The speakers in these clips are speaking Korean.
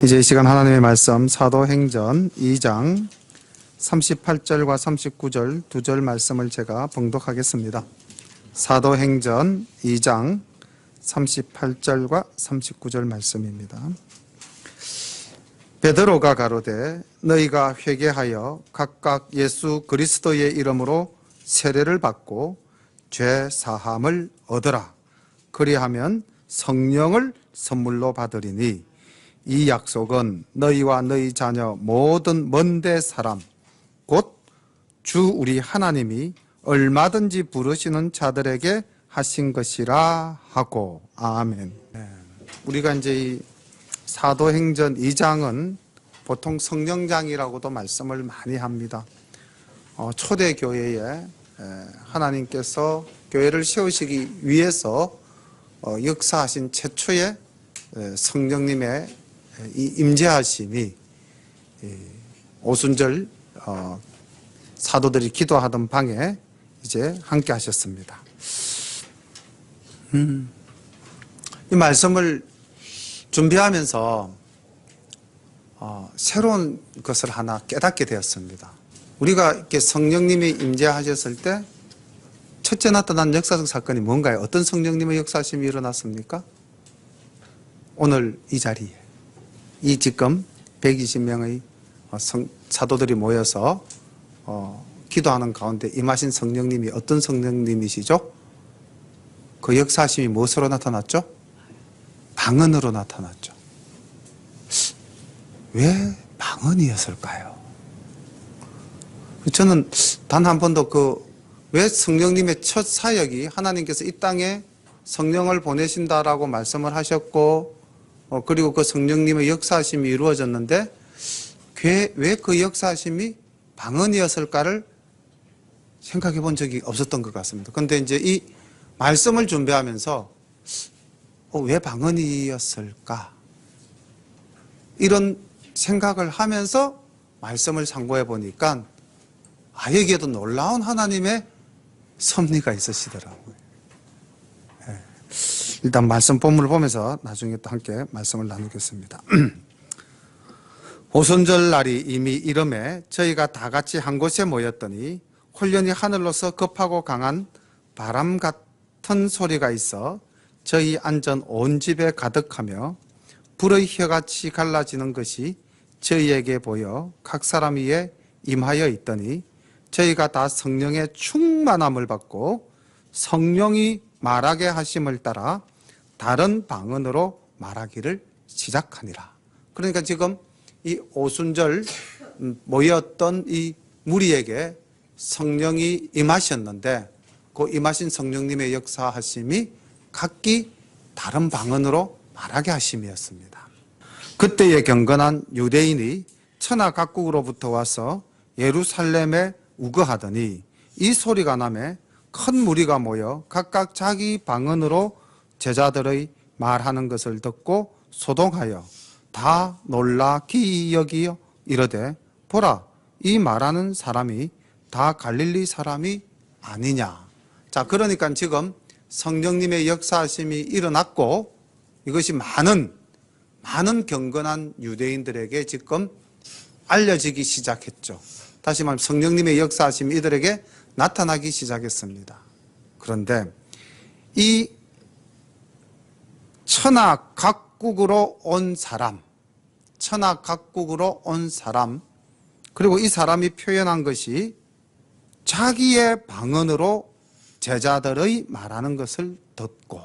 이제 이 시간 하나님의 말씀 사도행전 2장 38절과 39절 두 절 말씀을 제가 봉독하겠습니다. 사도행전 2장 38절과 39절 말씀입니다. 베드로가 가로되 너희가 회개하여 각각 예수 그리스도의 이름으로 세례를 받고 죄 사함을 얻으라. 그리하면 성령을 선물로 받으리니 이 약속은 너희와 너희 자녀 모든 먼데 사람 곧 주 우리 하나님이 얼마든지 부르시는 자들에게 하신 것이라 하고. 아멘. 우리가 이제 이 사도행전 2장은 보통 성령장이라고도 말씀을 많이 합니다. 초대교회에 하나님께서 교회를 세우시기 위해서 역사하신 최초의 성령님의 이 임재하심이 오순절 사도들이 기도하던 방에 이제 함께 하셨습니다. 이 말씀을 준비하면서 새로운 것을 하나 깨닫게 되었습니다. 우리가 이렇게 성령님이 임재하셨을 때 첫째 나타난 역사적 사건이 뭔가요? 어떤 성령님의 역사심이 일어났습니까? 오늘 이 자리에 이 지금 120명의 사도들이 모여서 기도하는 가운데 임하신 성령님이 어떤 성령님이시죠? 그 역사심이 무엇으로 나타났죠? 방언으로 나타났죠. 왜 방언이었을까요? 저는 단 한 번도 왜 성령님의 첫 사역이 하나님께서 이 땅에 성령을 보내신다라고 말씀을 하셨고 그리고 그 성령님의 역사하심이 이루어졌는데 왜 그 역사하심이 방언이었을까를 생각해 본 적이 없었던 것 같습니다. 그런데 이제 이 말씀을 준비하면서 왜 방언이었을까? 이런 생각을 하면서 말씀을 상고해 보니까 여기에도 놀라운 하나님의 섭리가 있으시더라고요. 일단 말씀 본문을 보면서 나중에 또 함께 말씀을 나누겠습니다. 오순절 날이 이미 이름에 저희가 다 같이 한 곳에 모였더니 홀련히 하늘로서 급하고 강한 바람 같은 소리가 있어 저희 앉은 온 집에 가득하며 불의 혀같이 갈라지는 것이 저희에게 보여 각 사람 위에 임하여 있더니 저희가 다 성령의 충만함을 받고 성령이 말하게 하심을 따라 다른 방언으로 말하기를 시작하니라. 그러니까 지금 이 오순절 모였던 이 무리에게 성령이 임하셨는데 그 임하신 성령님의 역사하심이 각기 다른 방언으로 말하게 하심이었습니다. 그때의 경건한 유대인이 천하 각국으로부터 와서 예루살렘에 우거하더니 이 소리가 나매 큰 무리가 모여 각각 자기 방언으로 제자들의 말하는 것을 듣고 소동하여 다 놀라 기이 여기어 이르되 보라 이 말하는 사람이 다 갈릴리 사람이 아니냐. 자, 그러니까 지금 성령님의 역사하심이 일어났고 이것이 많은 경건한 유대인들에게 지금 알려지기 시작했죠. 다시 말하면 성령님의 역사하심이 이들에게 나타나기 시작했습니다. 그런데 이 천하 각국으로 온 사람, 그리고 이 사람이 표현한 것이 자기의 방언으로 제자들의 말하는 것을 듣고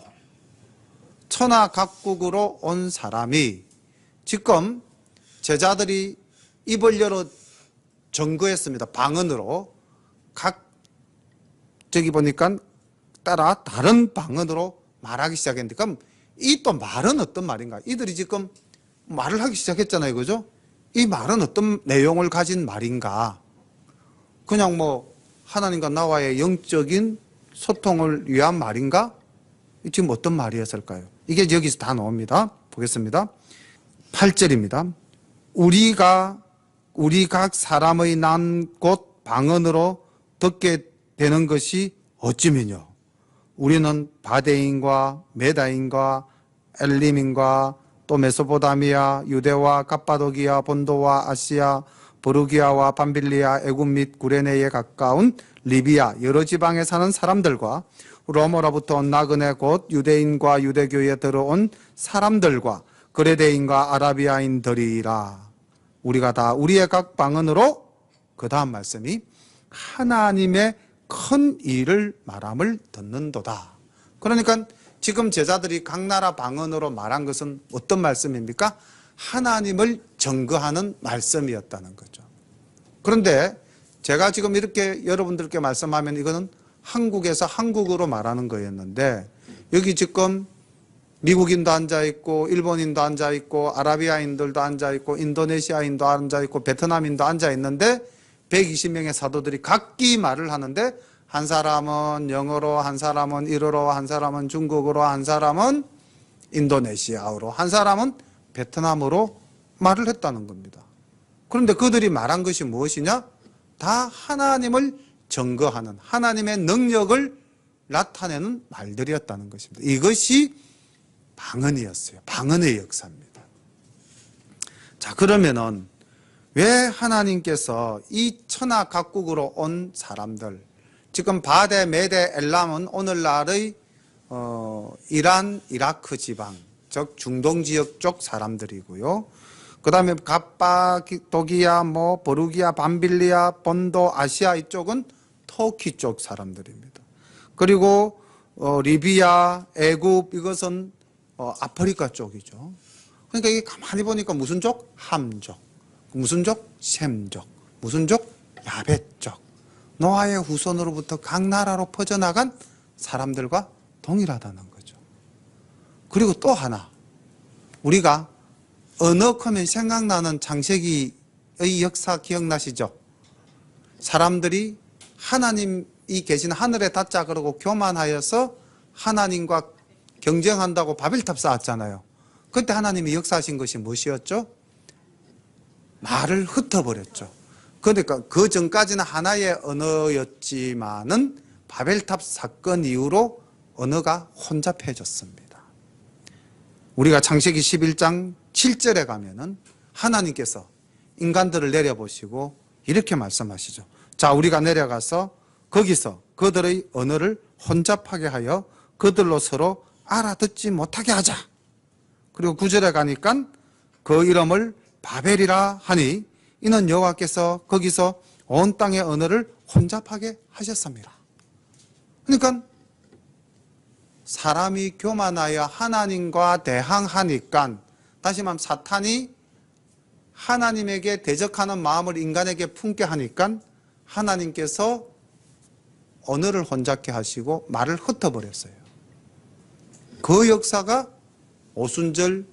천하 각국으로 온 사람이 지금 제자들이 입을 열어 증거했습니다. 방언으로 저기 보니까 따라 다른 방언으로 말하기 시작했는데 그럼 이 또 말은 어떤 말인가? 이들이 지금 말을 하기 시작했잖아요. 그죠? 이 말은 어떤 내용을 가진 말인가? 그냥 하나님과 나와의 영적인 소통을 위한 말인가? 지금 어떤 말이었을까요? 이게 여기서 다 나옵니다. 보겠습니다. 8절입니다. 우리 각 사람의 난 곳 방언으로 듣게 되는 것이 어찌면요? 우리는 바데인과 메다인과 엘림인과 또 메소포타미아, 유대와 갑바도기아, 본도와 아시아, 버루기아와 밤빌리아, 애굽 및 구레네에 가까운 리비아 여러 지방에 사는 사람들과 로마로부터 온 나그네 곧 유대인과 유대교에 들어온 사람들과 그레데인과 아라비아인들이라. 우리가 다 우리의 각 방언으로, 그 다음 말씀이 하나님의 큰 일을 말함을 듣는도다. 그러니까 지금 제자들이 각 나라 방언으로 말한 것은 어떤 말씀입니까? 하나님을 증거하는 말씀이었다는 거죠. 그런데 제가 지금 이렇게 여러분들께 말씀하면 이거는 한국에서 한국어로 말하는 거였는데, 여기 지금 미국인도 앉아있고 일본인도 앉아있고 아라비아인들도 앉아있고 인도네시아인도 앉아있고 베트남인도 앉아있는데 120명의 사도들이 각기 말을 하는데, 한 사람은 영어로, 한 사람은 일어로, 한 사람은 중국어로, 한 사람은 인도네시아어로, 한 사람은 베트남어로 말을 했다는 겁니다. 그런데 그들이 말한 것이 무엇이냐? 다 하나님을 증거하는, 하나님의 능력을 나타내는 말들이었다는 것입니다. 이것이 방언이었어요. 방언의 역사입니다. 자, 그러면은 왜 하나님께서 이 천하 각국으로 온 사람들, 지금 바데, 메데, 엘람은 오늘날의 이란, 이라크 지방, 즉 중동 지역 쪽 사람들이고요. 그 다음에 갑바도기아, 버루기아, 밤빌리아, 본도, 아시아 이쪽은 터키 쪽 사람들입니다. 그리고 리비아, 애굽 이것은 아프리카 쪽이죠. 그러니까 이게 가만히 보니까 무슨 족? 함족. 무슨 족? 셈족. 무슨 족? 야벳족. 노아의 후손으로부터 각 나라로 퍼져나간 사람들과 동일하다는 거죠. 그리고 또 하나, 우리가 언어 하면 생각나는 창세기의 역사 기억나시죠? 사람들이 하나님이 계신 하늘에 닿자 그러고 교만하여서 하나님과 경쟁한다고 바벨탑 쌓았잖아요. 그때 하나님이 역사하신 것이 무엇이었죠? 말을 흩어버렸죠. 그러니까 그 전까지는 하나의 언어였지만은 바벨탑 사건 이후로 언어가 혼잡해졌습니다. 우리가 창세기 11장 7절에 가면은 하나님께서 인간들을 내려보시고 이렇게 말씀하시죠. 자, 우리가 내려가서 거기서 그들의 언어를 혼잡하게 하여 그들로 서로 알아듣지 못하게 하자. 그리고 9절에 가니까 그 이름을 바벨이라 하니 이는 여호와께서 거기서 온 땅의 언어를 혼잡하게 하셨습니다. 그러니까 사람이 교만하여 하나님과 대항하니까, 다시 말하면 사탄이 하나님에게 대적하는 마음을 인간에게 품게 하니까 하나님께서 언어를 혼잡케 하시고 말을 흩어버렸어요. 그 역사가 오순절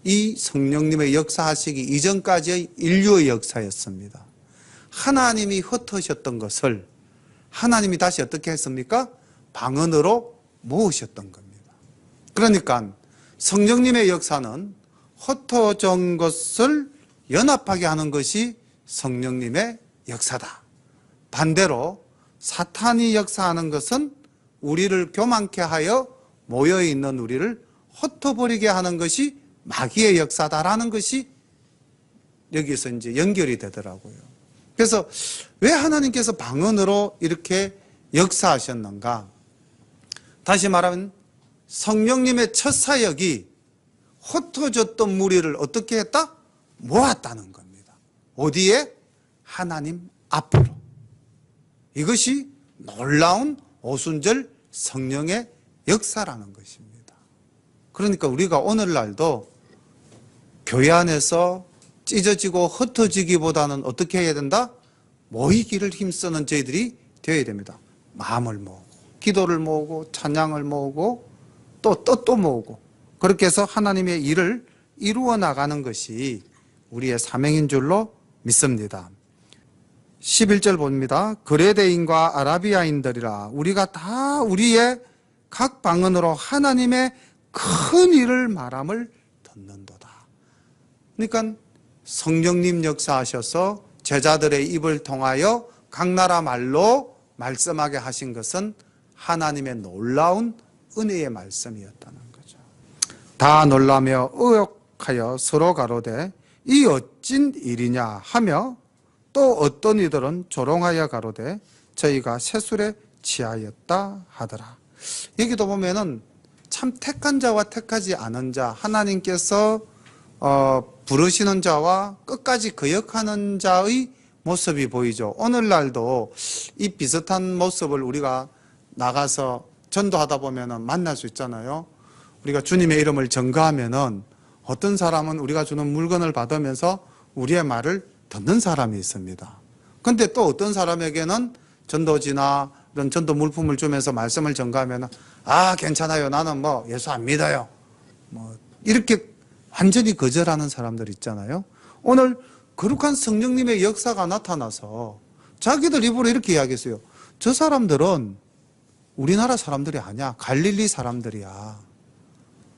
이 성령님의 역사하시기 이전까지의 인류의 역사였습니다. 하나님이 흩으셨던 것을 하나님이 다시 어떻게 했습니까? 방언으로 모으셨던 겁니다. 그러니까 성령님의 역사는 흩어진 것을 연합하게 하는 것이 성령님의 역사다. 반대로 사탄이 역사하는 것은 우리를 교만케 하여 모여있는 우리를 흩어버리게 하는 것이 마귀의 역사다라는 것이 여기서 이제 연결이 되더라고요. 그래서 왜 하나님께서 방언으로 이렇게 역사하셨는가? 다시 말하면 성령님의 첫 사역이 흩어졌던 무리를 어떻게 했다? 모았다는 겁니다. 어디에? 하나님 앞으로. 이것이 놀라운 오순절 성령의 역사라는 것입니다. 그러니까 우리가 오늘날도 교회 안에서 찢어지고 흩어지기보다는 어떻게 해야 된다? 모이기를 힘쓰는 저희들이 되어야 됩니다. 마음을 모으고 기도를 모으고 찬양을 모으고 또 뜻도 모으고, 그렇게 해서 하나님의 일을 이루어 나가는 것이 우리의 사명인 줄로 믿습니다. 11절 봅니다. 그레데인과 아라비아인들이라. 우리가 다 우리의 각 방언으로 하나님의 큰 일을 말함을 듣는도다. 그러니까 성령님 역사하셔서 제자들의 입을 통하여 각 나라 말로 말씀하게 하신 것은 하나님의 놀라운 은혜의 말씀이었다는 거죠. 다 놀라며 대적하여 서로 가로되 이 어찐 일이냐 하며 또 어떤 이들은 조롱하여 가로되 저희가 세술에 취하였다 하더라. 여기도 보면은 참 택한 자와 택하지 않은 자, 하나님께서 부르시는 자와 끝까지 거역하는 자의 모습이 보이죠. 오늘날도 이 비슷한 모습을 우리가 나가서 전도하다 보면은 만날 수 있잖아요. 우리가 주님의 이름을 전가하면은 어떤 사람은 우리가 주는 물건을 받으면서 우리의 말을 듣는 사람이 있습니다. 근데 또 어떤 사람에게는 전도지나 이런 전도 물품을 주면서 말씀을 전가하면은 아, 괜찮아요. 나는 뭐 예수 안 믿어요. 뭐 이렇게 완전히 거절하는 사람들 있잖아요. 오늘 거룩한 성령님의 역사가 나타나서 자기들 입으로 이렇게 이야기했어요. 저 사람들은 우리나라 사람들이 아니야. 갈릴리 사람들이야.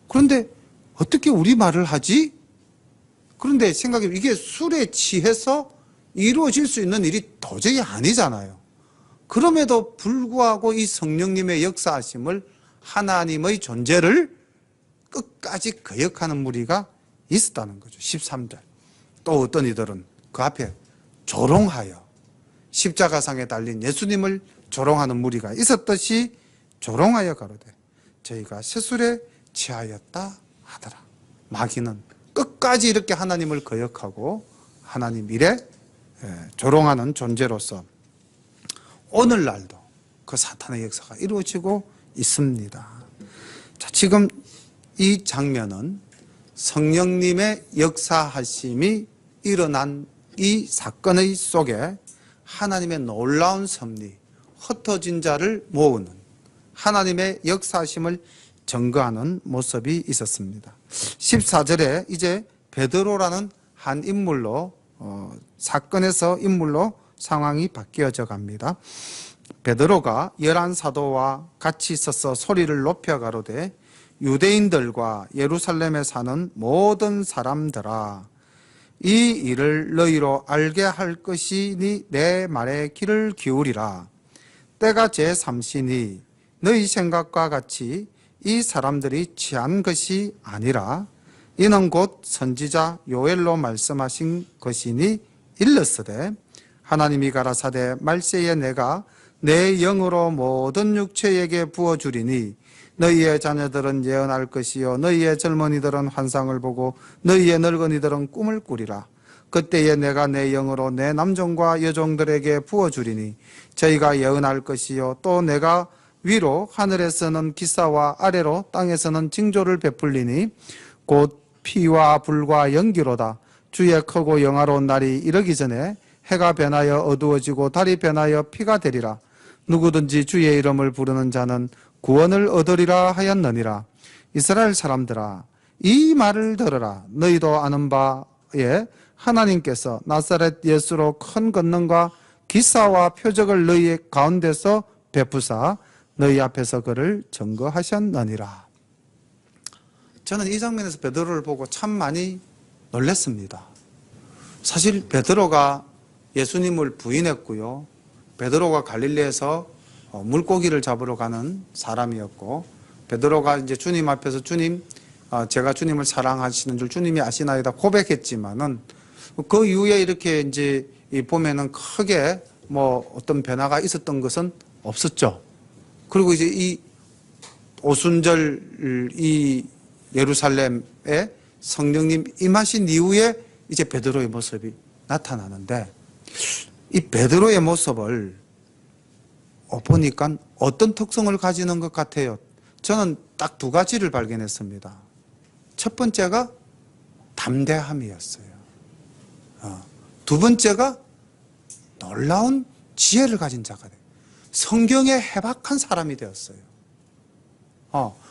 그런데 어떻게 우리 말을 하지? 그런데 생각해, 이게 술에 취해서 이루어질 수 있는 일이 도저히 아니잖아요. 그럼에도 불구하고 이 성령님의 역사하심을, 하나님의 존재를 끝까지 거역하는 무리가 있었다는 거죠. 13절. 또 어떤 이들은 그 앞에 조롱하여 십자가상에 달린 예수님을 조롱하는 무리가 있었듯이 조롱하여 가로되 저희가 세술에 취하였다 하더라. 마귀는 끝까지 이렇게 하나님을 거역하고 하나님 일에 조롱하는 존재로서 오늘날도 그 사탄의 역사가 이루어지고 있습니다. 자, 지금 이 장면은 성령님의 역사하심이 일어난 이 사건의 속에 하나님의 놀라운 섭리, 흩어진 자를 모으는 하나님의 역사하심을 증거하는 모습이 있었습니다. 14절에 이제 베드로라는 한 인물로 사건에서 인물로 상황이 바뀌어져 갑니다. 베드로가 11사도와 같이 있어서 소리를 높여 가로되 유대인들과 예루살렘에 사는 모든 사람들아 이 일을 너희로 알게 할 것이니 내 말에 귀를 기울이라. 때가 제3시니 너희 생각과 같이 이 사람들이 취한 것이 아니라 이는 곧 선지자 요엘로 말씀하신 것이니 일렀으되 하나님이 가라사대 말세에 내가 내 영으로 모든 육체에게 부어주리니 너희의 자녀들은 예언할 것이요 너희의 젊은이들은 환상을 보고 너희의 늙은이들은 꿈을 꾸리라. 그때에 내가 내 영으로 내 남종과 여종들에게 부어주리니 저희가 예언할 것이요 또 내가 위로 하늘에서는 기사와 아래로 땅에서는 징조를 베풀리니 곧 피와 불과 연기로다. 주의 크고 영화로운 날이 이르기 전에 해가 변하여 어두워지고 달이 변하여 피가 되리라. 누구든지 주의 이름을 부르는 자는 구원을 얻으리라 하였느니라. 이스라엘 사람들아 이 말을 들으라. 너희도 아는 바에 하나님께서 나사렛 예수로 큰 권능과 기사와 표적을 너희 가운데서 베푸사 너희 앞에서 그를 증거하셨느니라. 저는 이 장면에서 베드로를 보고 참 많이 놀랐습니다. 사실 베드로가 예수님을 부인했고요. 베드로가 갈릴리에서 물고기를 잡으러 가는 사람이었고, 베드로가 이제 주님 앞에서 주님, 제가 주님을 사랑하시는 줄 주님이 아시나이다 고백했지만은 그 이후에 이렇게 이제 보면은 크게 뭐 어떤 변화가 있었던 것은 없었죠. 그리고 이제 이 오순절 이 예루살렘에 성령님 임하신 이후에 이제 베드로의 모습이 나타나는데 이 베드로의 모습을 보니까 어떤 특성을 가지는 것 같아요? 저는 딱 두 가지를 발견했습니다. 첫 번째가 담대함이었어요. 두 번째가 놀라운 지혜를 가진 자가 돼요. 성경에 해박한 사람이 되었어요.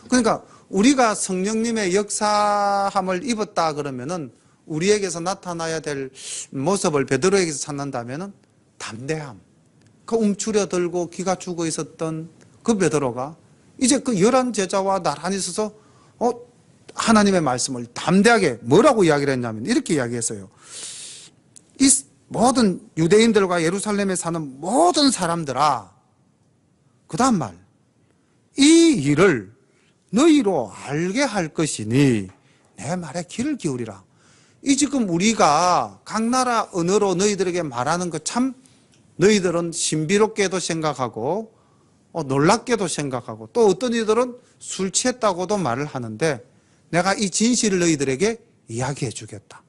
그러니까 우리가 성령님의 역사함을 입었다 그러면은 우리에게서 나타나야 될 모습을 베드로에게서 찾는다면은 담대함. 그 움츠려들고 기가 죽어 있었던 그 베드로가 이제 그 11 제자와 나란히 서서 하나님의 말씀을 담대하게 뭐라고 이야기를 했냐면 이렇게 이야기했어요. 이 모든 유대인들과 예루살렘에 사는 모든 사람들아, 그 다음 말, 이 일을 너희로 알게 할 것이니 내 말에 귀를 기울이라. 이 지금 우리가 각 나라 언어로 너희들에게 말하는 것 참 너희들은 신비롭게도 생각하고 놀랍게도 생각하고 또 어떤 이들은 술 취했다고도 말을 하는데 내가 이 진실을 너희들에게 이야기해 주겠다.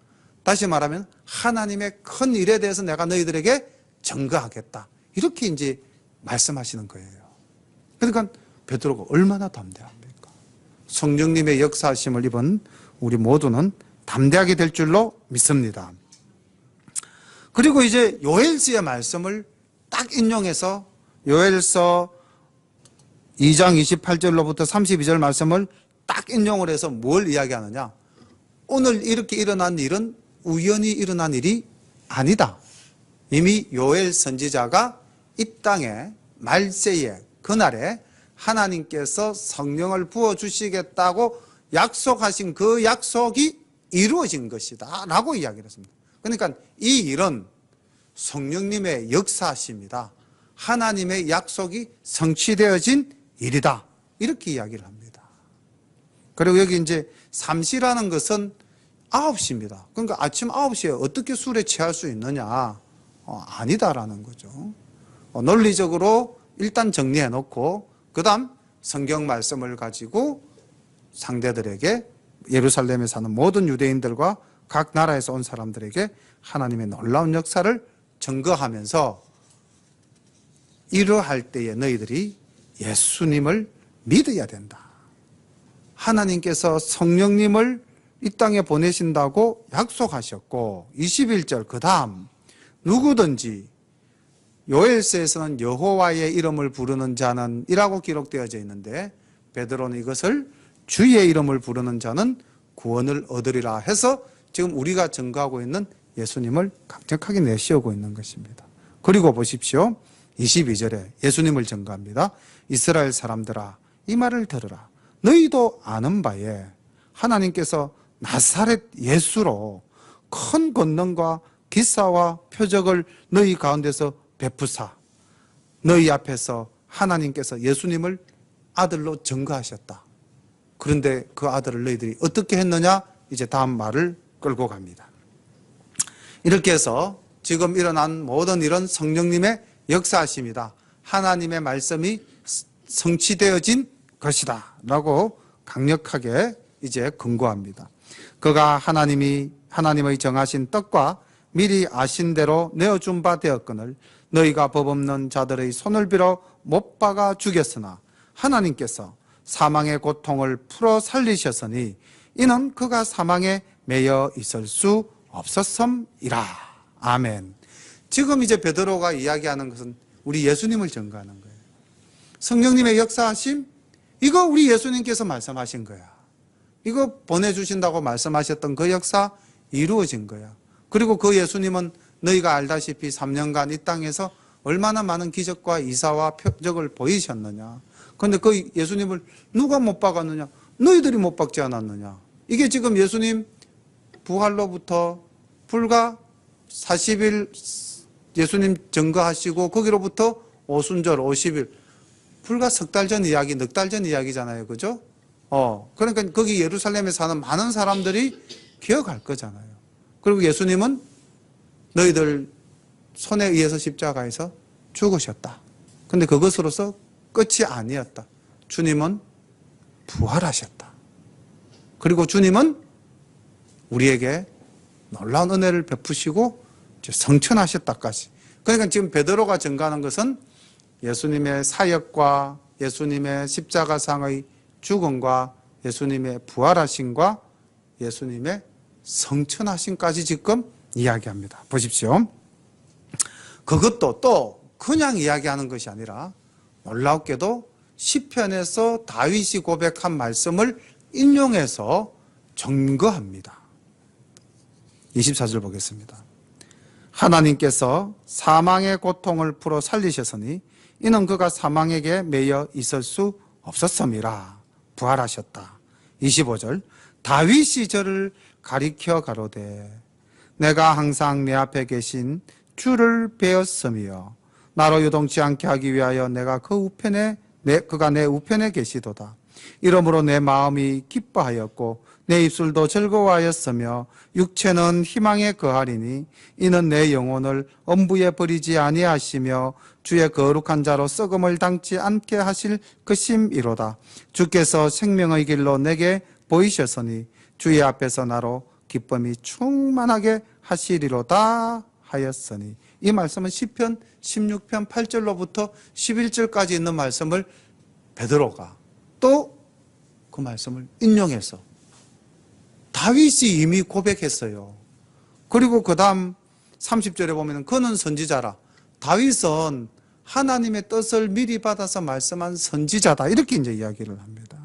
다시 말하면 하나님의 큰 일에 대해서 내가 너희들에게 증거하겠다. 이렇게 이제 말씀하시는 거예요. 그러니까 베드로가 얼마나 담대합니까? 성령님의 역사하심을 입은 우리 모두는 담대하게 될 줄로 믿습니다. 그리고 이제 요엘서의 말씀을 딱 인용해서 요엘서 2장 28절로부터 32절 말씀을 딱 인용을 해서 뭘 이야기하느냐? 오늘 이렇게 일어난 일은 우연히 일어난 일이 아니다. 이미 요엘 선지자가 이 땅에 말세에 그날에 하나님께서 성령을 부어주시겠다고 약속하신 그 약속이 이루어진 것이다 라고 이야기를 했습니다. 그러니까 이 일은 성령님의 역사하심이다. 하나님의 약속이 성취되어진 일이다. 이렇게 이야기를 합니다. 그리고 여기 이제 삼시라는 것은 9시입니다. 그러니까 아침 9시에 어떻게 술에 취할 수 있느냐? 아니다라는 거죠. 논리적으로 일단 정리해 놓고 그 다음 성경 말씀을 가지고 상대들에게 예루살렘에 사는 모든 유대인들과 각 나라에서 온 사람들에게 하나님의 놀라운 역사를 증거하면서 이러할 때에 너희들이 예수님을 믿어야 된다. 하나님께서 성령님을 이 땅에 보내신다고 약속하셨고 21절 그 다음 누구든지 요엘서에서는 여호와의 이름을 부르는 자는 이라고 기록되어져 있는데 베드로는 이것을 주의 이름을 부르는 자는 구원을 얻으리라 해서 지금 우리가 증거하고 있는 예수님을 강력하게 내세우고 있는 것입니다. 그리고 보십시오. 22절에 예수님을 증거합니다. 이스라엘 사람들아 이 말을 들으라. 너희도 아는 바에 하나님께서 나사렛 예수로 큰 권능과 기사와 표적을 너희 가운데서 베푸사 너희 앞에서 하나님께서 예수님을 아들로 증거하셨다. 그런데 그 아들을 너희들이 어떻게 했느냐? 이제 다음 말을 끌고 갑니다. 이렇게 해서 지금 일어난 모든 일은 성령님의 역사하심이다. 하나님의 말씀이 성취되어진 것이다 라고 강력하게 이제 근거합니다. 그가 하나님의 정하신 떡과 미리 아신 대로 내어준 바 되었거늘 너희가 법 없는 자들의 손을 빌어 못 박아 죽였으나 하나님께서 사망의 고통을 풀어 살리셨으니 이는 그가 사망에 매여 있을 수 없었음이라. 아멘. 지금 이제 베드로가 이야기하는 것은 우리 예수님을 증거하는 거예요. 성령님의 역사하심, 이거 우리 예수님께서 말씀하신 거야. 이거 보내주신다고 말씀하셨던 그 역사 이루어진 거야. 그리고 그 예수님은 너희가 알다시피 3년간 이 땅에서 얼마나 많은 기적과 이사와 표적을 보이셨느냐. 그런데 그 예수님을 누가 못 박았느냐? 너희들이 못 박지 않았느냐? 이게 지금 예수님 부활로부터 불과 40일 예수님 증거하시고 거기로부터 오순절 50일 불과 석 달 전 이야기, 넉 달 전 이야기잖아요. 그죠? 그러니까 거기 예루살렘에 사는 많은 사람들이 기억할 거잖아요. 그리고 예수님은 너희들 손에 의해서 십자가에서 죽으셨다. 근데 그것으로서 끝이 아니었다. 주님은 부활하셨다. 그리고 주님은 우리에게 놀라운 은혜를 베푸시고 성천하셨다까지. 그러니까 지금 베드로가 증거하는 것은 예수님의 사역과 예수님의 십자가상의 죽음과 예수님의 부활하심과 예수님의 성천하심까지 지금 이야기합니다. 보십시오. 그것도 또 그냥 이야기하는 것이 아니라 놀랍게도 시편에서 다윗이 고백한 말씀을 인용해서 증거합니다. 24절 보겠습니다. 하나님께서 사망의 고통을 풀어 살리셨으니 이는 그가 사망에게 매여 있을 수 없었음이라. 부활하셨다. 25절 다윗이 저를 가리켜 가로되 내가 항상 내 앞에 계신 주를 배웠으며 나로 요동치 않게 하기 위하여 내가 그가 내 우편에 계시도다. 이러므로 내 마음이 기뻐하였고 내 입술도 즐거워하였으며 육체는 희망에 거하리니 이는 내 영혼을 엄부에 버리지 아니하시며 주의 거룩한 자로 썩음을 당치 않게 하실 것임이로다. 주께서 생명의 길로 내게 보이셨으니 주의 앞에서 나로 기쁨이 충만하게 하시리로다 하였으니, 이 말씀은 시편 16편 8절로부터 11절까지 있는 말씀을 베드로가 또 그 말씀을 인용해서 다윗이 이미 고백했어요. 그리고 그 다음 30절에 보면 그는 선지자라. 다윗은 하나님의 뜻을 미리 받아서 말씀한 선지자다. 이렇게 이제 이야기를 합니다.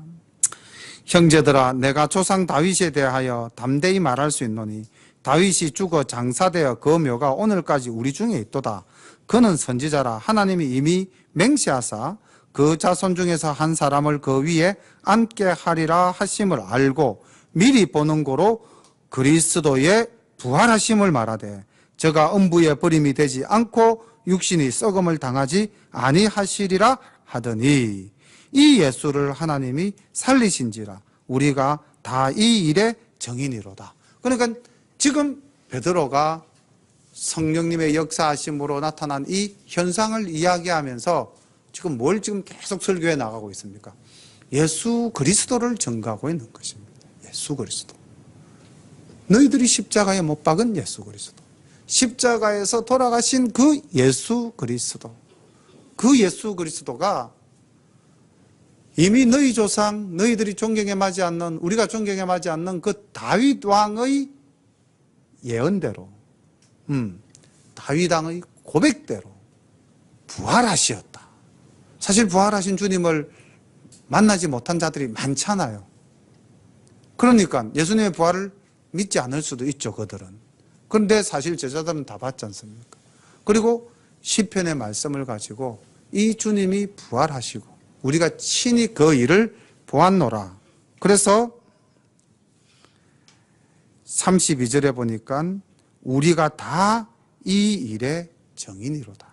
형제들아, 내가 조상 다윗에 대하여 담대히 말할 수 있노니 다윗이 죽어 장사되어 그 묘가 오늘까지 우리 중에 있도다. 그는 선지자라. 하나님이 이미 맹세하사 그 자손 중에서 한 사람을 그 위에 앉게 하리라 하심을 알고 미리 보는 고로 그리스도의 부활하심을 말하되 저가 음부에 버림이 되지 않고 육신이 썩음을 당하지 아니하시리라 하더니 이 예수를 하나님이 살리신지라 우리가 다 이 일의 정인이로다. 그러니까 지금 베드로가 성령님의 역사하심으로 나타난 이 현상을 이야기하면서 지금 뭘 지금 계속 설교해 나가고 있습니까? 예수 그리스도를 전가하고 있는 것입니다. 예수 그리스도. 너희들이 십자가에 못 박은 예수 그리스도. 십자가에서 돌아가신 그 예수 그리스도. 그 예수 그리스도가 이미 너희 조상, 너희들이 존경해 마지 않는, 우리가 존경해 마지 않는 그 다윗 왕의 예언대로, 다윗 왕의 고백대로 부활하시었다. 사실 부활하신 주님을 만나지 못한 자들이 많잖아요. 그러니까 예수님의 부활을 믿지 않을 수도 있죠, 그들은. 그런데 사실 제자들은 다 봤지 않습니까? 그리고 시편의 말씀을 가지고 이 주님이 부활하시고 우리가 친히 그 일을 보았노라. 그래서 32절에 보니까 우리가 다 이 일의 정인이로다.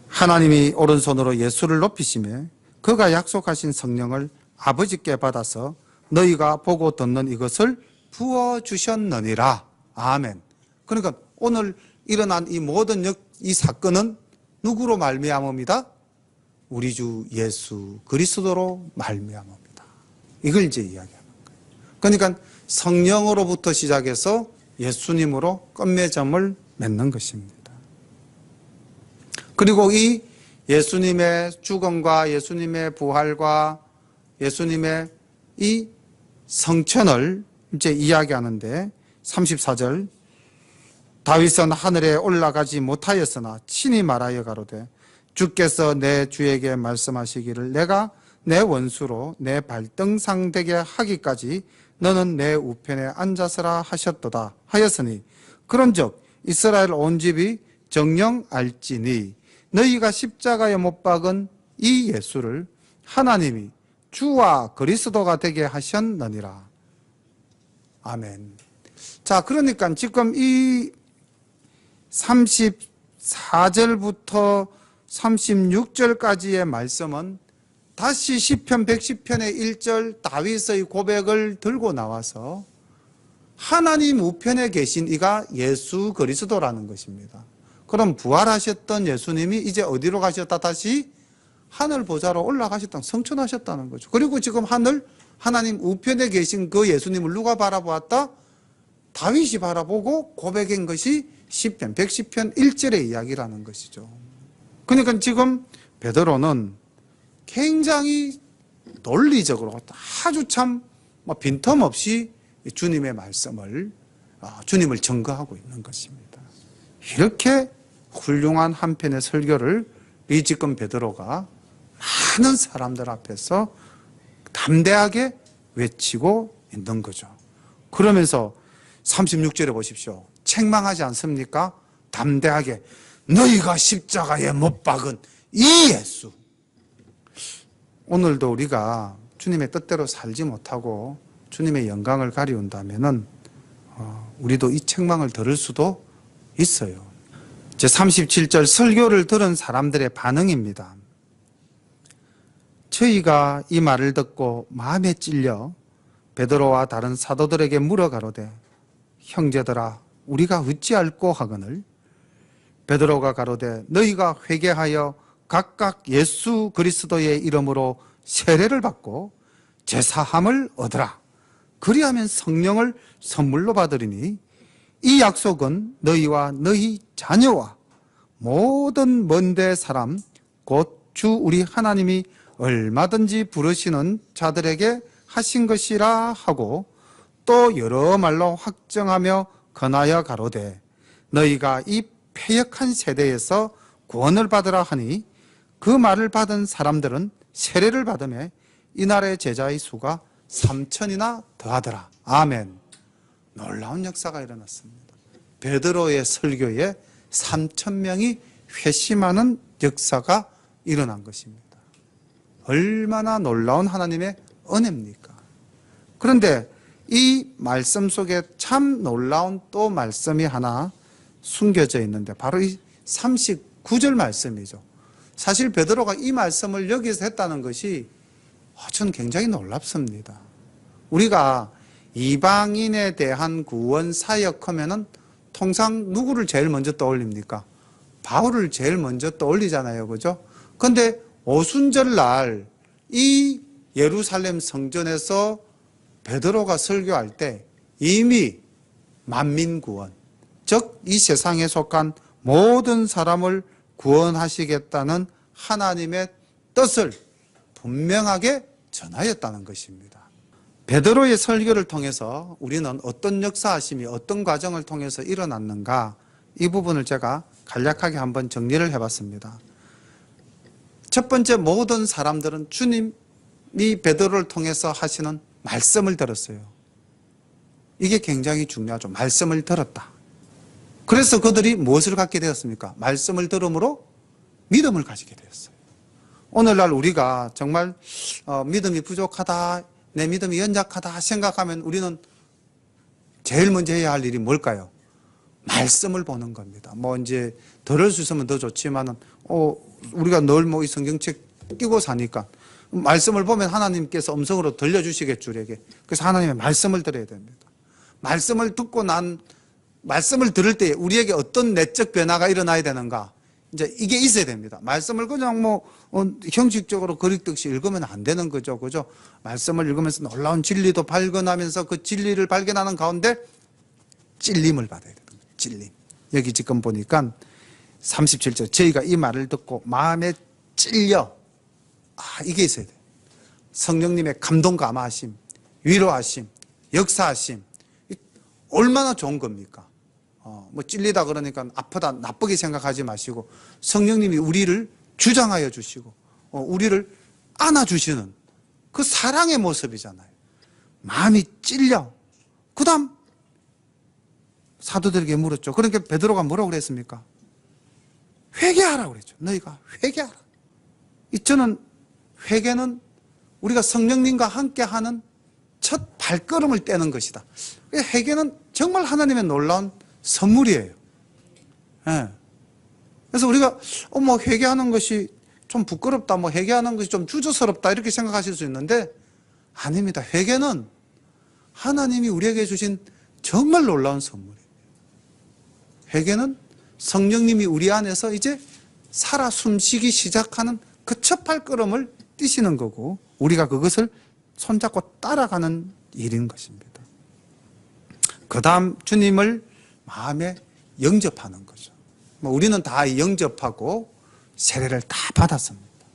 하나님이 오른손으로 예수를 높이시며 그가 약속하신 성령을 아버지께 받아서 너희가 보고 듣는 이것을 부어주셨느니라. 아멘. 그러니까 오늘 일어난 이 모든 이 사건은 누구로 말미암음이다? 우리 주 예수 그리스도로 말미암음이다. 이걸 이제 이야기하는 거예요. 그러니까 성령으로부터 시작해서 예수님으로 끝맺음을 맺는 것입니다. 그리고 이 예수님의 죽음과 예수님의 부활과 예수님의 이 성천을 이제 이야기하는데 34절 다윗은 하늘에 올라가지 못하였으나 친히 말하여 가로되 주께서 내 주에게 말씀하시기를 내가 내 원수로 내 발등상 되게 하기까지 너는 내 우편에 앉아서라 하셨도다 하였으니 그런즉 이스라엘 온 집이 정녕 알지니 너희가 십자가에 못 박은 이 예수를 하나님이 주와 그리스도가 되게 하셨느니라. 아멘. 자, 그러니까 지금 이 34절부터 36절까지의 말씀은 다시 시편 110편의 1절 다윗의 고백을 들고 나와서 하나님 우편에 계신 이가 예수 그리스도라는 것입니다. 그럼 부활하셨던 예수님이 이제 어디로 가셨다? 다시 하늘 보좌로 올라가셨다, 성천하셨다는 거죠. 그리고 지금 하나님 우편에 계신 그 예수님을 누가 바라보았다? 다윗이 바라보고 고백한 것이 시편 110편 1절의 이야기라는 것이죠. 그러니까 지금 베드로는 굉장히 논리적으로 아주 참 빈틈없이 주님의 말씀을, 주님을 증거하고 있는 것입니다. 이렇게 훌륭한 한 편의 설교를 이 지금 베드로가 많은 사람들 앞에서 담대하게 외치고 있는 거죠. 그러면서 36절에 보십시오. 책망하지 않습니까? 담대하게 너희가 십자가에 못 박은 이 예수. 오늘도 우리가 주님의 뜻대로 살지 못하고 주님의 영광을 가리운다면은 우리도 이 책망을 들을 수도 있어요. 제 37절 설교를 들은 사람들의 반응입니다. 저희가 이 말을 듣고 마음에 찔려 베드로와 다른 사도들에게 물어 가로되 형제들아 우리가 어찌할꼬 하거늘 베드로가 가로되 너희가 회개하여 각각 예수 그리스도의 이름으로 세례를 받고 제사함을 얻으라. 그리하면 성령을 선물로 받으리니 이 약속은 너희와 너희 자녀와 모든 먼데 사람 곧 주 우리 하나님이 얼마든지 부르시는 자들에게 하신 것이라 하고 또 여러 말로 확정하며 권하여 가로되 너희가 이 패역한 세대에서 구원을 받으라 하니 그 말을 받은 사람들은 세례를 받으며 이날의 제자의 수가 3,000이나 더하더라. 아멘. 놀라운 역사가 일어났습니다. 베드로의 설교에 3,000명이 회심하는 역사가 일어난 것입니다. 얼마나 놀라운 하나님의 은혜입니까? 그런데 이 말씀 속에 참 놀라운 또 말씀이 하나 숨겨져 있는데 바로 이 39절 말씀이죠. 사실 베드로가 이 말씀을 여기서 했다는 것이 저는 굉장히 놀랍습니다. 우리가 이방인에 대한 구원 사역하면은 통상 누구를 제일 먼저 떠올립니까? 바울을 제일 먼저 떠올리잖아요. 그죠? 그런데 오순절 날 이 예루살렘 성전에서 베드로가 설교할 때 이미 만민 구원, 즉 이 세상에 속한 모든 사람을 구원하시겠다는 하나님의 뜻을 분명하게 전하였다는 것입니다. 베드로의 설교를 통해서 우리는 어떤 역사하심이 어떤 과정을 통해서 일어났는가, 이 부분을 제가 간략하게 한번 정리를 해봤습니다. 첫 번째, 모든 사람들은 주님이 베드로를 통해서 하시는 말씀을 들었어요. 이게 굉장히 중요하죠. 말씀을 들었다. 그래서 그들이 무엇을 갖게 되었습니까? 말씀을 들음으로 믿음을 가지게 되었어요. 오늘날 우리가 정말 믿음이 부족하다, 내 믿음이 연약하다 생각하면 우리는 제일 먼저 해야 할 일이 뭘까요? 말씀을 보는 겁니다. 뭐 이제 들을 수 있으면 더 좋지만은 우리가 늘 뭐 이 성경책 끼고 사니까 말씀을 보면 하나님께서 음성으로 들려주시겠죠, 우리에게. 그래서 하나님의 말씀을 들어야 됩니다. 말씀을 듣고 말씀을 들을 때 우리에게 어떤 내적 변화가 일어나야 되는가? 이제 이게 있어야 됩니다. 말씀을 그냥 형식적으로 그릭듯이 읽으면 안 되는 거죠. 그죠? 말씀을 읽으면서 놀라운 진리도 발견하면서 그 진리를 발견하는 가운데 찔림을 받아야 되는 거예요. 찔림. 여기 지금 보니까 37절, 저희가 이 말을 듣고 마음에 찔려. 이게 있어야 돼요. 성령님의 감동 감화하심, 위로하심, 역사하심. 얼마나 좋은 겁니까? 찔리다 그러니까 아프다, 나쁘게 생각하지 마시고 성령님이 우리를 주장하여 주시고 우리를 안아주시는 그 사랑의 모습이잖아요. 마음이 찔려. 그 다음 사도들에게 물었죠. 그러니까 베드로가 뭐라고 그랬습니까? 회개하라고 그랬죠. 너희가 회개하라. 저는 회개는 우리가 성령님과 함께하는 첫 발걸음을 떼는 것이다. 회개는 정말 하나님의 놀라운 선물이에요. 네. 그래서 우리가 회개하는 것이 좀 부끄럽다, 회개하는 것이 좀 주저스럽다 이렇게 생각하실 수 있는데 아닙니다. 회개는 하나님이 우리에게 주신 정말 놀라운 선물이에요. 회개는 성령님이 우리 안에서 이제 살아 숨쉬기 시작하는 그 첫 발걸음을 뛰시는 거고 우리가 그것을 손잡고 따라가는 일인 것입니다. 그 다음 주님을 마음에 영접하는 거죠. 우리는 다 영접하고 세례를 다 받았습니다.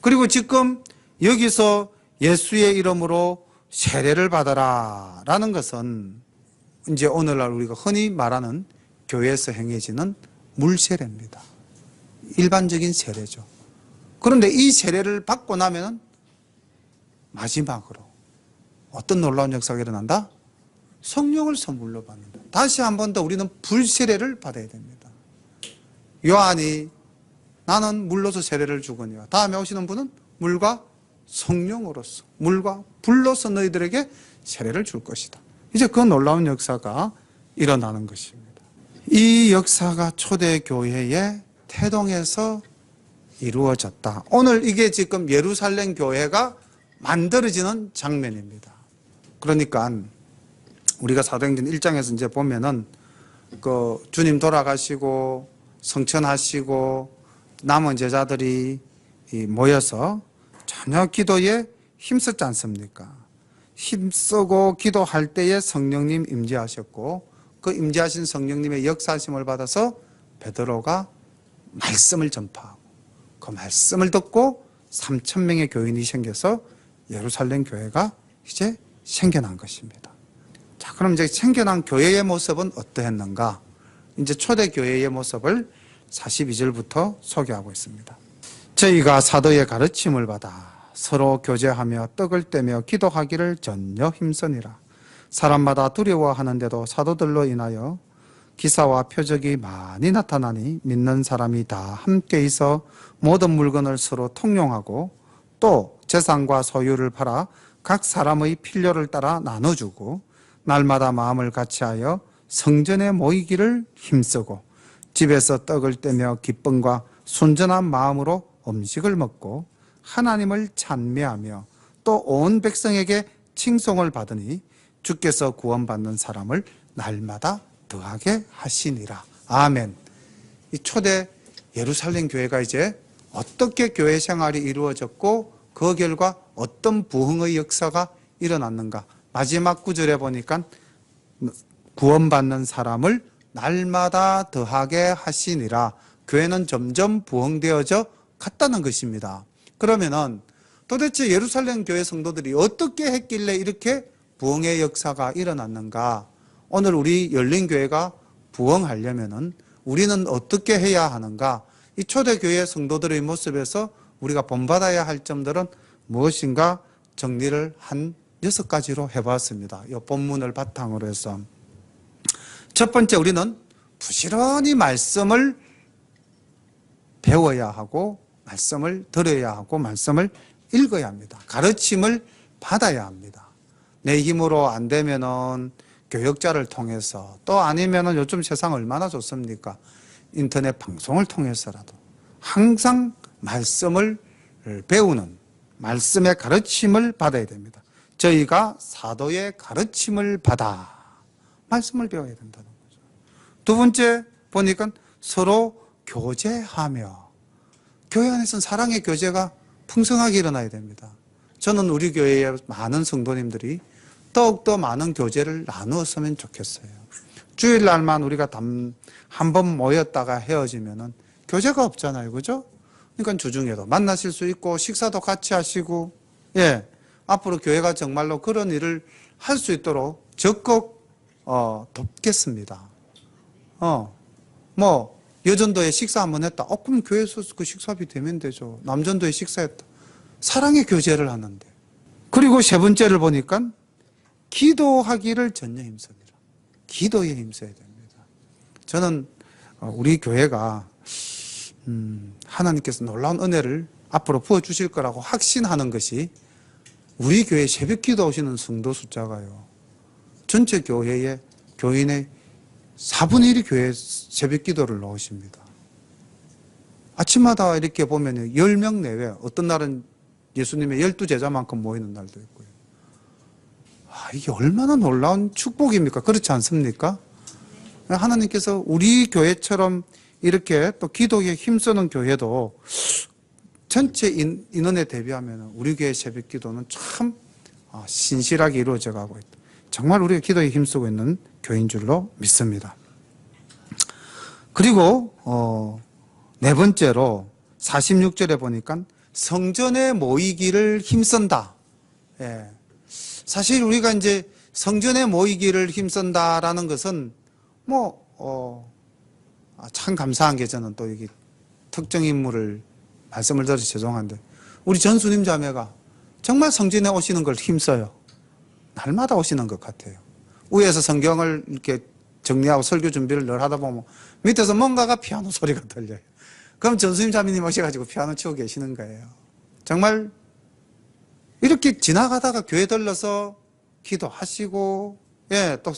그리고 지금 여기서 예수의 이름으로 세례를 받아라 라는 것은 이제 오늘날 우리가 흔히 말하는 교회에서 행해지는 물세례입니다. 일반적인 세례죠. 그런데 이 세례를 받고 나면 마지막으로 어떤 놀라운 역사가 일어난다? 성령을 선물로 받는다. 다시 한 번 더 우리는 불세례를 받아야 됩니다. 요한이 나는 물로서 세례를 주거니와 다음에 오시는 분은 물과 성령으로서, 물과 불로서 너희들에게 세례를 줄 것이다. 이제 그 놀라운 역사가 일어나는 것입니다. 이 역사가 초대교회의 태동에서 이루어졌다. 오늘 이게 지금 예루살렘 교회가 만들어지는 장면입니다. 그러니까 우리가 사도행전 1장에서 이제 보면은 그 주님 돌아가시고 성천하시고 남은 제자들이 모여서 전혀 기도에 힘쓰지 않습니까? 힘쓰고 기도할 때에 성령님 임재하셨고 그 임재하신 성령님의 역사하심을 받아서 베드로가 말씀을 전파하고 그 말씀을 듣고 3,000명의 교인이 생겨서 예루살렘 교회가 이제 생겨난 것입니다. 자, 그럼 이제 생겨난 교회의 모습은 어떠했는가? 이제 초대 교회의 모습을 42절부터 소개하고 있습니다. 저희가 사도의 가르침을 받아 서로 교제하며 떡을 떼며 기도하기를 전혀 힘쓰니라. 사람마다 두려워하는데도 사도들로 인하여 기사와 표적이 많이 나타나니 믿는 사람이 다 함께 있어 모든 물건을 서로 통용하고 또 재산과 소유를 팔아 각 사람의 필요를 따라 나눠주고 날마다 마음을 같이하여 성전에 모이기를 힘쓰고 집에서 떡을 떼며 기쁨과 순전한 마음으로 음식을 먹고 하나님을 찬미하며 또 온 백성에게 칭송을 받으니 주께서 구원받는 사람을 날마다 더하게 하시니라. 아멘. 이 초대 예루살렘 교회가 이제 어떻게 교회 생활이 이루어졌고 그 결과 어떤 부흥의 역사가 일어났는가. 마지막 구절에 보니까 구원받는 사람을 날마다 더하게 하시니라. 교회는 점점 부흥되어져 갔다는 것입니다. 그러면은 도대체 예루살렘 교회 성도들이 어떻게 했길래 이렇게 부흥의 역사가 일어났는가? 오늘 우리 열린교회가 부흥하려면은 우리는 어떻게 해야 하는가? 이 초대교회 성도들의 모습에서 우리가 본받아야 할 점들은 무엇인가 정리를 한 6가지로 해봤습니다. 이 본문을 바탕으로 해서. 첫 번째, 우리는 부지런히 말씀을 배워야 하고 말씀을 들어야 하고 말씀을 읽어야 합니다. 가르침을 받아야 합니다. 내 힘으로 안 되면은 교역자를 통해서 또 아니면은 요즘 세상 얼마나 좋습니까? 인터넷 방송을 통해서라도 항상 말씀을 배우는 말씀의 가르침을 받아야 됩니다. 저희가 사도의 가르침을 받아 말씀을 배워야 된다는 거죠. 두 번째 보니까 서로 교제하며 교회 안에서는 사랑의 교제가 풍성하게 일어나야 됩니다. 저는 우리 교회의 많은 성도님들이 더욱더 많은 교제를 나누었으면 좋겠어요. 주일날만 우리가 한 번 모였다가 헤어지면은 교제가 없잖아요. 그죠? 그러니까 주중에도 만나실 수 있고 식사도 같이 하시고, 예. 앞으로 교회가 정말로 그런 일을 할 수 있도록 적극 돕겠습니다. 여전도에 식사 한번 했다. 그럼 교회에서 그 식사비 되면 되죠. 남전도에 식사했다. 사랑의 교제를 하는데. 그리고 세 번째를 보니까 기도하기를 전혀 힘씁니다. 기도에 힘써야 됩니다. 저는 우리 교회가 하나님께서 놀라운 은혜를 앞으로 부어주실 거라고 확신하는 것이 우리 교회 새벽 기도 오시는 성도 숫자가요. 전체 교회의 교인의 4분의 1이 교회 새벽 기도를 넣으십니다. 아침마다 이렇게 보면 10명 내외, 어떤 날은 예수님의 12제자만큼 모이는 날도 있고요. 이게 얼마나 놀라운 축복입니까? 그렇지 않습니까? 하나님께서 우리 교회처럼 이렇게 또 기도에 힘쓰는 교회도 전체 인원에 대비하면 우리 교회 새벽 기도는 참 신실하게 이루어져 가고 있다. 정말 우리가 기도에 힘쓰고 있는 교회인 줄로 믿습니다. 그리고 네 번째로 46절에 보니까 성전에 모이기를 힘쓴다. 예. 사실 우리가 이제 성전에 모이기를 힘쓴다라는 것은 참 감사한 게 저는 또 이게 특정 인물을 말씀을 드려서 죄송한데 우리 전수님 자매가 정말 성전에 오시는 걸 힘써요. 날마다 오시는 것 같아요. 위에서 성경을 이렇게 정리하고 설교 준비를 늘 하다 보면 밑에서 뭔가가 피아노 소리가 들려요. 그럼 전수님 자매님 오셔가지고 피아노 치고 계시는 거예요. 정말 이렇게 지나가다가 교회 들러서 기도하시고, 예, 또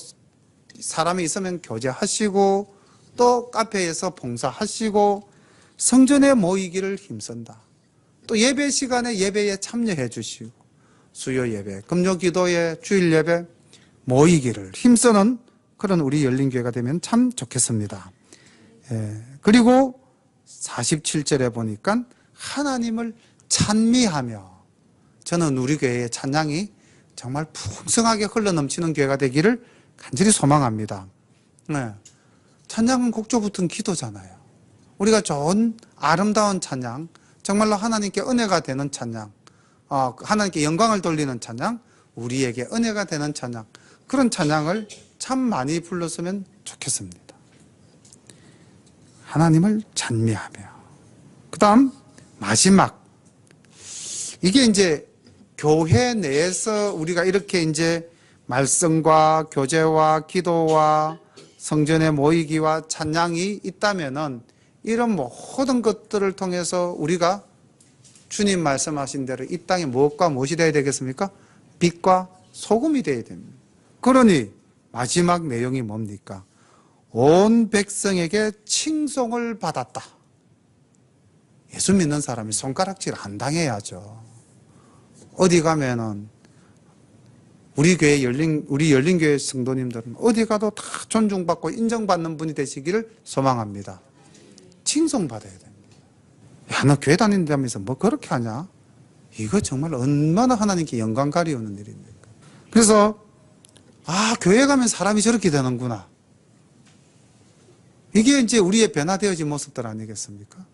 사람이 있으면 교제하시고, 또 카페에서 봉사하시고, 성전에 모이기를 힘쓴다. 또 예배 시간에 예배에 참여해 주시고 수요 예배, 금요 기도에 주일 예배 모이기를 힘쓰는 그런 우리 열린교회가 되면 참 좋겠습니다. 그리고 47절에 보니까 하나님을 찬미하며, 저는 우리 교회의 찬양이 정말 풍성하게 흘러넘치는 교회가 되기를 간절히 소망합니다. 찬양은 곡조 붙은 기도잖아요. 우리가 좋은 아름다운 찬양, 정말로 하나님께 은혜가 되는 찬양, 하나님께 영광을 돌리는 찬양, 우리에게 은혜가 되는 찬양, 그런 찬양을 참 많이 불렀으면 좋겠습니다. 하나님을 찬미하며. 그 다음 마지막, 이게 이제 교회 내에서 우리가 이렇게 이제 말씀과 교제와 기도와 성전에 모이기와 찬양이 있다면은 이런 모든 것들을 통해서 우리가 주님 말씀하신 대로 이 땅에 무엇과 무엇이 되어야 되겠습니까? 빛과 소금이 되어야 됩니다. 그러니 마지막 내용이 뭡니까? 온 백성에게 칭송을 받았다. 예수 믿는 사람이 손가락질 안 당해야죠. 어디 가면은 우리 열린교회 성도님들은 어디 가도 다 존중받고 인정받는 분이 되시기를 소망합니다. 칭송받아야 됩니다. 야, 너 교회 다닌다면서 뭐 그렇게 하냐? 이거 정말 얼마나 하나님께 영광 가리우는 일입니까? 그래서 교회 가면 사람이 저렇게 되는구나. 이게 이제 우리의 변화되어진 모습들 아니겠습니까?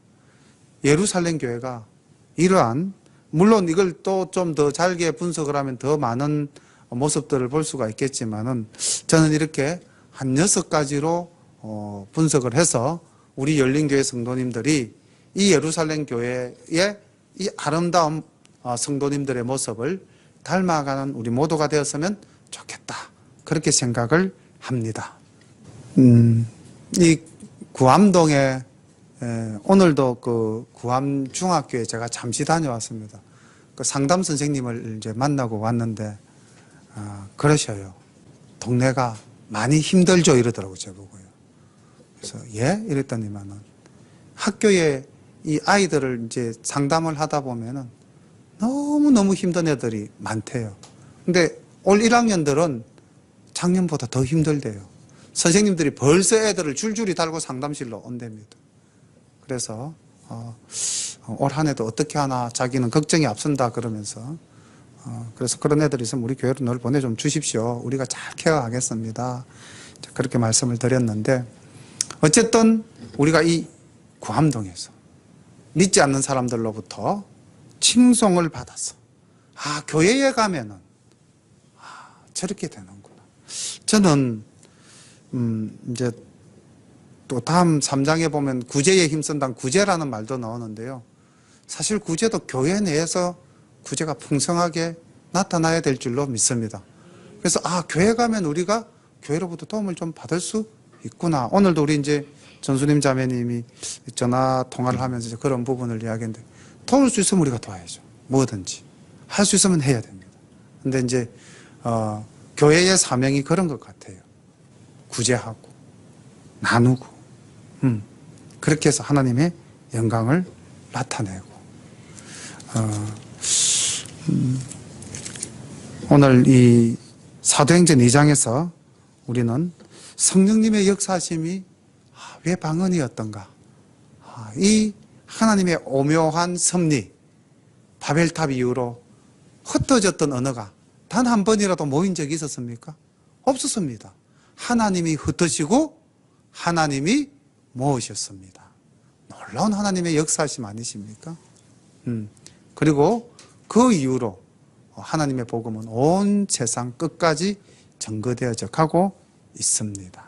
예루살렘 교회가 이러한, 물론 이걸 또 좀 더 잘게 분석을 하면 더 많은 모습들을 볼 수가 있겠지만은, 저는 이렇게 한 6가지로 분석을 해서 우리 열린교회 성도님들이 이 예루살렘 교회의 이 아름다운 성도님들의 모습을 닮아가는 우리 모두가 되었으면 좋겠다, 그렇게 생각을 합니다. 이 구암동에 오늘도 그 구암 중학교에 제가 잠시 다녀왔습니다. 그 상담 선생님을 이제 만나고 왔는데 그러셔요. 동네가 많이 힘들죠, 이러더라고요, 저보고요. 그래서 예? 이랬더니만은 학교에 이 아이들을 이제 상담을 하다 보면은 너무너무 힘든 애들이 많대요. 근데 올 1학년들은 작년보다 더 힘들대요. 선생님들이 벌써 애들을 줄줄이 달고 상담실로 온답니다. 그래서 올 한 해도 어떻게 하나 자기는 걱정이 앞선다 그러면서 그래서 그런 애들이 있으면 우리 교회로 늘 보내좀 주십시오. 우리가 잘 케어하겠습니다. 그렇게 말씀을 드렸는데, 어쨌든 우리가 이 구암동에서 믿지 않는 사람들로부터 칭송을 받아서 교회에 가면은 저렇게 되는구나. 저는 이제 또 다음 3장에 보면 구제에 힘쓴다는 구제라는 말도 나오는데요. 사실 구제도 교회 내에서 구제가 풍성하게 나타나야 될 줄로 믿습니다. 그래서 교회 가면 우리가 교회로부터 도움을 좀 받을 수 있구나. 오늘도 우리 이제 전수님 자매님이 전화 통화를 하면서 이제 그런 부분을 이야기했는데, 도울 수 있으면 우리가 도와야죠. 뭐든지 할 수 있으면 해야 됩니다. 근데 이제 교회의 사명이 그런 것 같아요. 구제하고 나누고 그렇게 해서 하나님의 영광을 나타내고, 오늘 이 사도행전 2장에서 우리는 성령님의 역사심이 왜 방언이었던가, 이 하나님의 오묘한 섭리, 바벨탑 이후로 흩어졌던 언어가 단 한 번이라도 모인 적이 있었습니까? 없었습니다. 하나님이 흩으시고 하나님이 모으셨습니다. 놀라운 하나님의 역사심 아니십니까? 그리고 그 이후로 하나님의 복음은 온 세상 끝까지 전거되어져 가고 있습니다.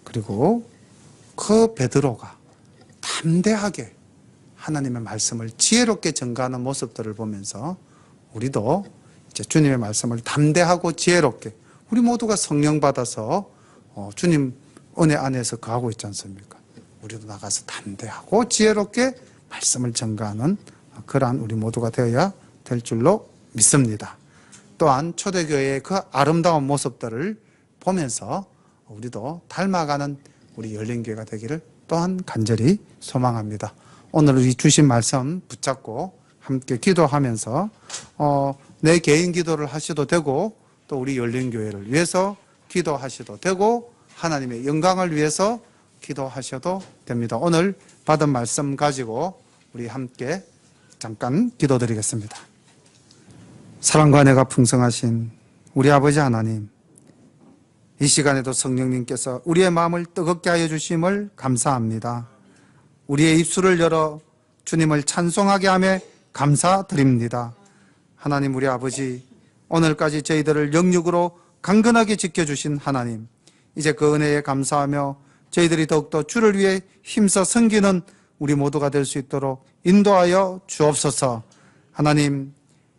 그리고 그 베드로가 담대하게 하나님의 말씀을 지혜롭게 전가하는 모습들을 보면서 우리도 이제 주님의 말씀을 담대하고 지혜롭게, 우리 모두가 성령 받아서 주님 은혜 안에서 거하고 있지 않습니까? 우리도 나가서 담대하고 지혜롭게 말씀을 전가하는 그러한 우리 모두가 되어야 될 줄로 믿습니다. 또한 초대교회의 그 아름다운 모습들을 보면서 우리도 닮아가는 우리 열린교회가 되기를 또한 간절히 소망합니다. 오늘 이 주신 말씀 붙잡고 함께 기도하면서 내 개인 기도를 하셔도 되고 또 우리 열린교회를 위해서 기도하셔도 되고 하나님의 영광을 위해서 기도하셔도 됩니다. 오늘 받은 말씀 가지고 우리 함께 잠깐 기도드리겠습니다. 사랑과 은혜가 풍성하신 우리 아버지 하나님, 이 시간에도 성령님께서 우리의 마음을 뜨겁게 하여 주심을 감사합니다. 우리의 입술을 열어 주님을 찬송하게 하며 감사드립니다. 하나님, 우리 아버지, 오늘까지 저희들을 영육으로 강건하게 지켜주신 하나님, 이제 그 은혜에 감사하며 저희들이 더욱더 주를 위해 힘써 섬기는 우리 모두가 될 수 있도록 인도하여 주옵소서. 하나님,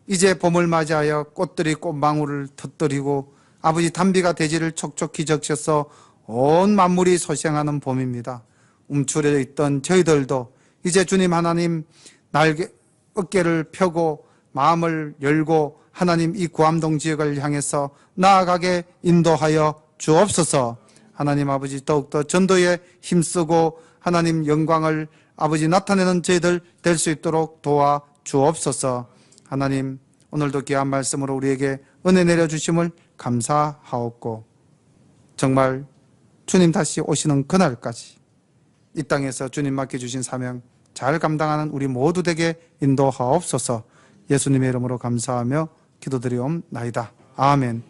이제 봄을 맞이하여 꽃들이 꽃망울을 터뜨리고 아버지 단비가 대지를 촉촉히 적셔서 온 만물이 소생하는 봄입니다. 움츠려 있던 저희들도 이제 주님 하나님 날개 어깨를 펴고 마음을 열고 하나님 이 구암동 지역을 향해서 나아가게 인도하여 주옵소서. 하나님 아버지, 더욱더 전도에 힘쓰고 하나님 영광을 아버지 나타내는 저희들 될 수 있도록 도와 주옵소서. 하나님, 오늘도 귀한 말씀으로 우리에게 은혜 내려주심을 감사하옵고 정말 주님 다시 오시는 그날까지 이 땅에서 주님 맡겨주신 사명 잘 감당하는 우리 모두 되게 인도하옵소서. 예수님의 이름으로 감사하며 기도드리옵나이다. 아멘.